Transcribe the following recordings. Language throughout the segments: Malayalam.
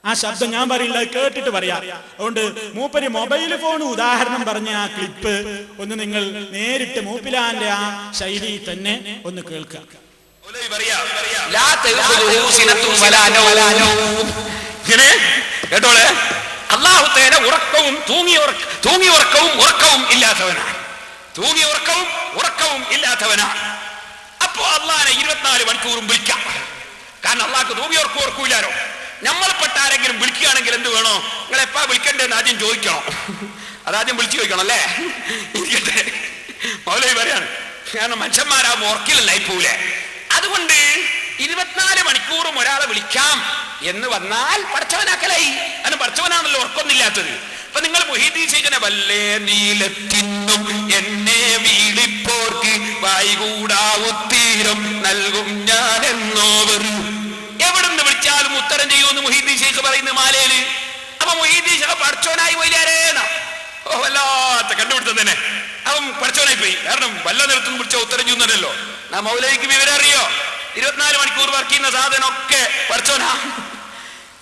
ആ ശബ്ദം ഞാൻ പറയില്ല, കേട്ടിട്ട് പറയാം. അതുകൊണ്ട് മൂപ്പര് മൊബൈൽ ഫോൺ ഉദാഹരണം പറഞ്ഞ ആ ക്ലിപ്പ് ഒന്ന് നിങ്ങൾ നേരിട്ട് മൂപ്പിലാന്റെ ആ ശൈലി തന്നെ ഒന്ന് കേൾക്കുക. കേട്ടോളെ, അല്ലാഹുത്തേന ഉറക്കവും തൂങ്ങി ഉറക്കവും ഇല്ലാത്തവനാണ്. തൂങ്ങി ഉറക്കവും ഇല്ലാത്തവനാണ്. അപ്പോ അള്ളാഹിനെ 24 മണിക്കൂറും വിളിക്കാം. കാരണം അള്ളാഹ്ക്ക് തൂങ്ങി ഉറക്കൂലാലോ. നമ്മളെപ്പെട്ട ആരെങ്കിലും വിളിക്കുകയാണെങ്കിൽ എന്ത് വേണോ? നിങ്ങൾ എപ്പാ വിളിക്കണ്ടേന്ന് ആദ്യം ചോദിക്കണം. അതാദ്യം വിളിച്ചു ചോദിക്കണം അല്ലേ? ഇരിക്കട്ടെ, മൗലവി പറയാണ്. കാരണം മനുഷ്യന്മാരാകുമ്പോ ഉറക്കിലല്ലായി പോവില്ലേ. അതുകൊണ്ട് 24 മണിക്കൂറും ഒരാളെ വിളിക്കാം എന്ന് വന്നാൽ പഠിച്ചവനാക്കലായി. അതിന് പഠിച്ചവനാണല്ലോ ഉറക്കൊന്നില്ലാത്തത്. അപ്പൊ നിങ്ങൾ മുഹീദ്ദീൻ ശൈഖിനെ വല്ലേ നീലത്തിന്നും എന്നെ വീളിപ്പോർക്ക് വായികൂടാ ഉത്തീരം നൽകും ഞാൻ എന്നോവർ. എവിടുന്ന് വിളിച്ചാലും ഉത്തരം ചെയ്യുമെന്ന് മുഹീദ്ദീൻ ശൈഖ് പറയുന്ന മാലയില്. അപ്പൊ മുഹീദ്ദീൻ ശൈഖ് പഠിച്ചവനായി പോയില്ലേനാ. ഓ, വല്ലാത്ത കണ്ടുപിടുത്തം തന്നെ. അവൻ പഠിച്ചവനായി പോയി. കാരണം വല്ല നിരത്തും വിളിച്ച ഉത്തരം ചെയ്യുന്നല്ലോ. ആ മൗലവിക്ക് വിവരം അറിയോ? 24 മണിക്കൂർ വർക്ക് ചെയ്യുന്ന സാധനമൊക്കെ പഠിച്ചവനാ.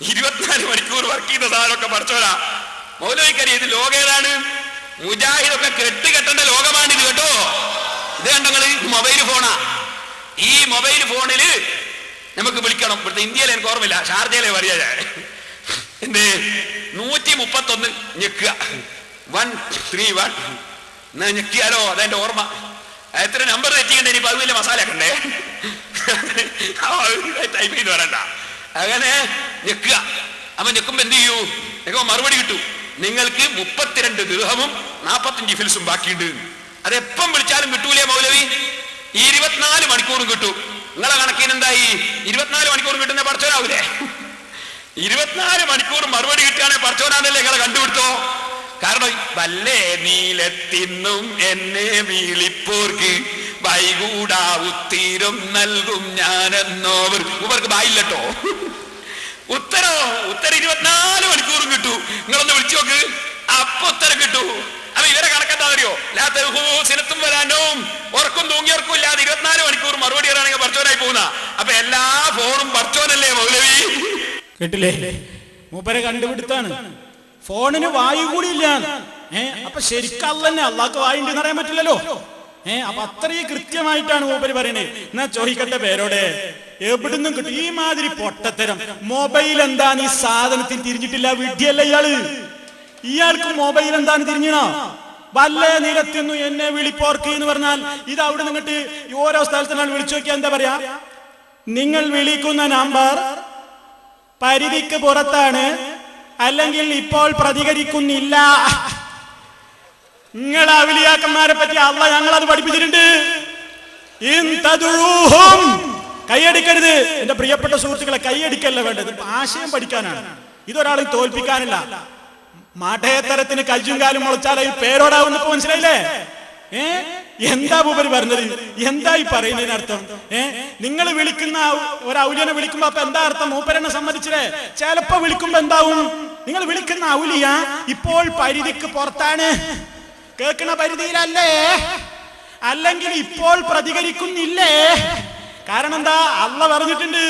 24 മണിക്കൂർ വർക്ക് ചെയ്യുന്ന സാധനമൊക്കെ പഠിച്ചവനാ. മൗലവിക്കറിയാം ഇത് ലോകം ഏതാണ്? മുജാഹിദൊക്കെ കെട്ടേണ്ട ലോകമാണിത് കേട്ടോ. ഇത് കണ്ടങ്ങള് മൊബൈൽ ഫോണാ. ഈ മൊബൈൽ ഫോണില് നമുക്ക് വിളിക്കണം. ഇവിടുത്തെ ഇന്ത്യയിൽ എനിക്ക് ഓർമ്മയില്ല, ഷാർജയിലെ പറയാ. എന്ത് 131 ഞെക്കുക, 131 എന്നാ ഞെക്കിയാലോ അതെന്റെ ഓർമ്മ. എത്ര നമ്പർ തെറ്റിക്കണ്ടേ? ഇനിയിപ്പോ അത് വലിയ മസാല കണ്ടേ, ടൈപ്പ് ചെയ്ത് വരണ്ട. അങ്ങനെ ഞെക്കുക. അപ്പൊ ഞെക്കുമ്പോ എന്ത് ചെയ്യൂ? ഞെക്കുമ്പോ മറുപടി കിട്ടൂ. നിങ്ങൾക്ക് 32 ദിർഹമും 45 ഫിൽസും ബാക്കിയുണ്ട്. അതെപ്പം വിളിച്ചാലും കിട്ടൂലേ മൗലവി? 24 മണിക്കൂറും കിട്ടും. നിങ്ങളെ കണക്കിന് എന്തായി? 24 മണിക്കൂറും കിട്ടുന്ന പഠിച്ചവനാവൂലേ? 24 മണിക്കൂർ മറുപടി കിട്ടുകയാണെങ്കിൽ പഠിച്ചവനാണല്ലേ നിങ്ങളെ കണ്ടുപിടുത്തോ. കാരണം വല്ലേ നീലത്തിന്നും എന്നെ വീളിപ്പോർക്ക് വൈകൂടാ ഉത്തീരം നൽകും ഞാനെന്നോവർ. ഇവർക്ക് ബായില്ലട്ടോ. ഉത്തരം 24 മണിക്കൂറും കിട്ടൂ. നിങ്ങളൊന്ന് വിളിച്ചു നോക്ക്, അപ്പൊ ഉത്തരം കിട്ടൂ. അപ്പൊ ഇവരെ കണക്കെന്താ അറിയോ? സിനത്തും വരാനും ഉറക്കും തൂങ്ങിയർക്കും ഇല്ലാതെ 24 മണിക്കൂർ മറുപടി പറയാണെങ്കിൽ പഠിച്ചവനായി പോകുന്ന. അപ്പൊ എല്ലാ ഫോണും പഠിച്ചവനല്ലേ മൗലവി? കേട്ടില്ലേ? മൂപ്പരെ കണ്ടുപിടുത്താണ്. ഫോണിന് വായു കൂടി ഇല്ല. അപ്പൊ ശരിക്കും അല്ലന്നെ അള്ളാഹ്ക്ക് വായുണ്ടെന്ന് അറിയാൻ പറ്റില്ലല്ലോ. അപ്പൊ അത്രയും കൃത്യമായിട്ടാണ് മൂപ്പര് പറയുന്നത്. എന്നാ ചോദിക്കട്ടെ പേരോടെ, എവിടുന്നും കിട്ടും ഈ മാതിരി പൊട്ടത്തരം? മൊബൈൽ എന്താന്ന് ഈ സാധനത്തിന് തിരിഞ്ഞിട്ടില്ല. വിഡ്ഢിയല്ല ഇയാൾക്ക് മൊബൈൽ എന്താന്ന് തിരിഞ്ഞണോ? വല്ലേ നിരത്തുന്നു എന്നെ വിളിപ്പോർക്ക് എന്ന് പറഞ്ഞാൽ ഇത് അവിടെ നിന്നിട്ട് ഓരോ സ്ഥലത്തിനാണ് വിളിച്ചു നോക്കിയാൽ എന്താ പറയാ? നിങ്ങൾ വിളിക്കുന്ന നമ്പർ പരിധിക്ക് പുറത്താണ്, അല്ലെങ്കിൽ ഇപ്പോൾ പ്രതികരിക്കുന്നില്ല. നിങ്ങൾ ഔലിയാക്കന്മാരെ പറ്റി അള്ളാഹ് ഞങ്ങളത് പഠിപ്പിച്ചിട്ടുണ്ട്. കൈയടിക്കരുത് എന്റെ പ്രിയപ്പെട്ട സുഹൃത്തുക്കളെ, കൈയടിക്കല്ല വേണ്ടത്. ആശയം പഠിക്കാനാണ്. ഇതൊരാളെ തോൽപ്പിക്കാനല്ല. മാഠയത്തരത്തിന് കജ്ജും കാലും മുളച്ചാൽ ഈ പേരോടാവുന്ന മനസ്സിലായില്ലേ? എന്താ മൂപ്പര് പറഞ്ഞത്? എന്താ ഈ പറയുന്നതിനർത്ഥം? നിങ്ങൾ വിളിക്കുന്ന ഒരു ഔലിയനെ വിളിക്കുമ്പോ അപ്പൊ എന്താ അർത്ഥം? മൂപ്പരെന്നെ സമ്മതിച്ചില്ലേ? ചിലപ്പോ വിളിക്കുമ്പോ എന്താവും? നിങ്ങൾ വിളിക്കുന്ന ഔലിയ ഇപ്പോൾ പരിധിക്ക് പുറത്താണ്, കേൾക്കുന്ന പരിധിയിലല്ലേ, അല്ലെങ്കിൽ ഇപ്പോൾ പ്രതികരിക്കുന്നില്ലേ. കാരണം എന്താ? അള്ളാഹ് പറഞ്ഞിട്ടുണ്ട്,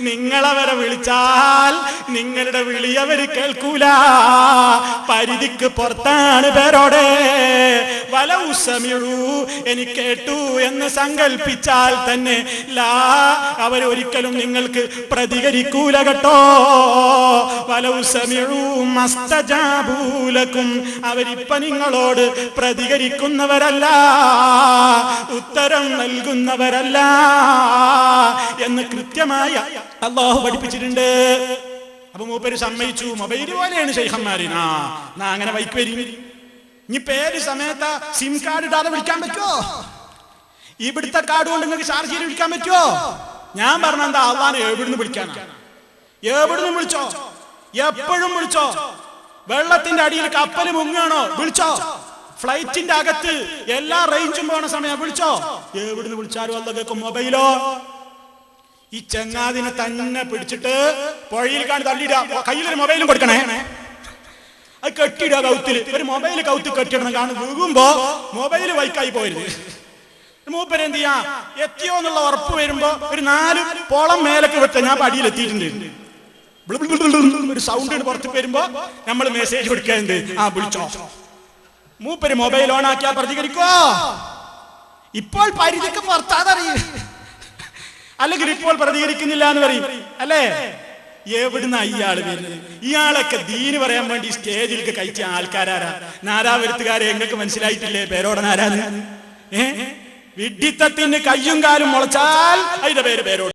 നിങ്ങളവരെ വിളിച്ചാൽ നിങ്ങളുടെ വിളി അവര് കേൾക്കൂല, പരിധിക്ക് പുറത്താണ്. പേരോടെ വലൗസമിഴു, എനിക്ക് കേട്ടു എന്ന് സങ്കൽപ്പിച്ചാൽ തന്നെ ലാ, അവരൊരിക്കലും നിങ്ങൾക്ക് പ്രതികരിക്കൂല കേട്ടോ. വലൗസമിഴു മസ്തജാബൂലക്കും, അവരിപ്പ നിങ്ങളോട് പ്രതികരിക്കുന്നവരല്ല, ഉത്തരം നൽകുന്നവരല്ല എന്ന് കൃത്യമായ അല്ലാഹു പഠിപ്പിച്ചിട്ടുണ്ട്. അപ്പൊ മൂപ്പര് സമ്മതിച്ചു. മൊബൈൽ പോലെയാണ് ശൈഖന്മാരിനാ അങ്ങനെ വൈക്ക് വരും. ഇനി പേര് സമയത്ത് സിം കാർഡ് ഇടാതെ വിളിക്കാൻ പറ്റുമോ? ഇവിടുത്തെ കാർഡ് കൊണ്ട് നിങ്ങൾക്ക് ചാർജ് ചെയ്ത് വിളിക്കാൻ പറ്റുമോ? ഞാൻ പറഞ്ഞെന്താ, അള്ളാനെ എവിടുന്ന് വിളിക്കാനാ? എവിടുന്ന് വിളിച്ചോ, എപ്പോഴും വിളിച്ചോ. വെള്ളത്തിന്റെ അടിയിൽ കപ്പൽ മുങ്ങാണോ? വിളിച്ചോ. ഫ്ലൈറ്റിന്റെ അകത്ത് എല്ലാ റേഞ്ചും പോണ സമയം വിളിച്ചോ. എവിടുന്ന് വിളിച്ചാലും അല്ല കേൾക്കും. മൊബൈലോ? ഈ ചങ്ങാതിനെ തന്നെ പിടിച്ചിട്ട് പുഴയിൽ കാണി തള്ളിയിടുക. കയ്യിലൊരു മൊബൈലും കൊടുക്കണേ, അത് കെട്ടിയിടുക കൗത്തിൽ. ഒരു മൊബൈൽ കൗത്തിൽ കെട്ടിയിടണം. കാണും വീകുമ്പോ മൊബൈൽ വൈക്കായി പോയത്. മൂപ്പര് എന്ത് ചെയ്യാ, എത്തിയോ എന്നുള്ള ഉറപ്പ് വരുമ്പോ ഒരു 4 പോളം മേലൊക്കെ വിട്ട ഞാൻ പടിയിൽ എത്തിയിട്ടുണ്ട്, ഒരു സൗണ്ട് പുറത്ത് വരുമ്പോ നമ്മൾ മെസ്സേജ് കൊടുക്കാറുണ്ട്, ആ വിളിച്ചോ. മൂപ്പര് മൊബൈൽ ഓൺ ആക്കിയാ പ്രതികരിക്കോ? ഇപ്പോൾ പരിധിക്ക് പുറത്താതറിയും, അല്ലെങ്കിൽ ഇപ്പോൾ പ്രതികരിക്കുന്നില്ല എന്ന് പറയും അല്ലേ? എവിടുന്ന ഇയാള് വരുന്നത്? ഇയാളൊക്കെ ദീന് പറയാൻ വേണ്ടി സ്റ്റേജിലേക്ക് കഴിച്ച ആൾക്കാരാരാ? നാരാവരുത്തുകാരെ എങ്ങൾക്ക് മനസ്സിലായിട്ടില്ലേ പേരോടനാരാന്ന്? വിഡ്ഢിത്തത്തിന് കയ്യും കാലും മുളച്ചാൽ അതിന്റെ പേര് പേരോട്.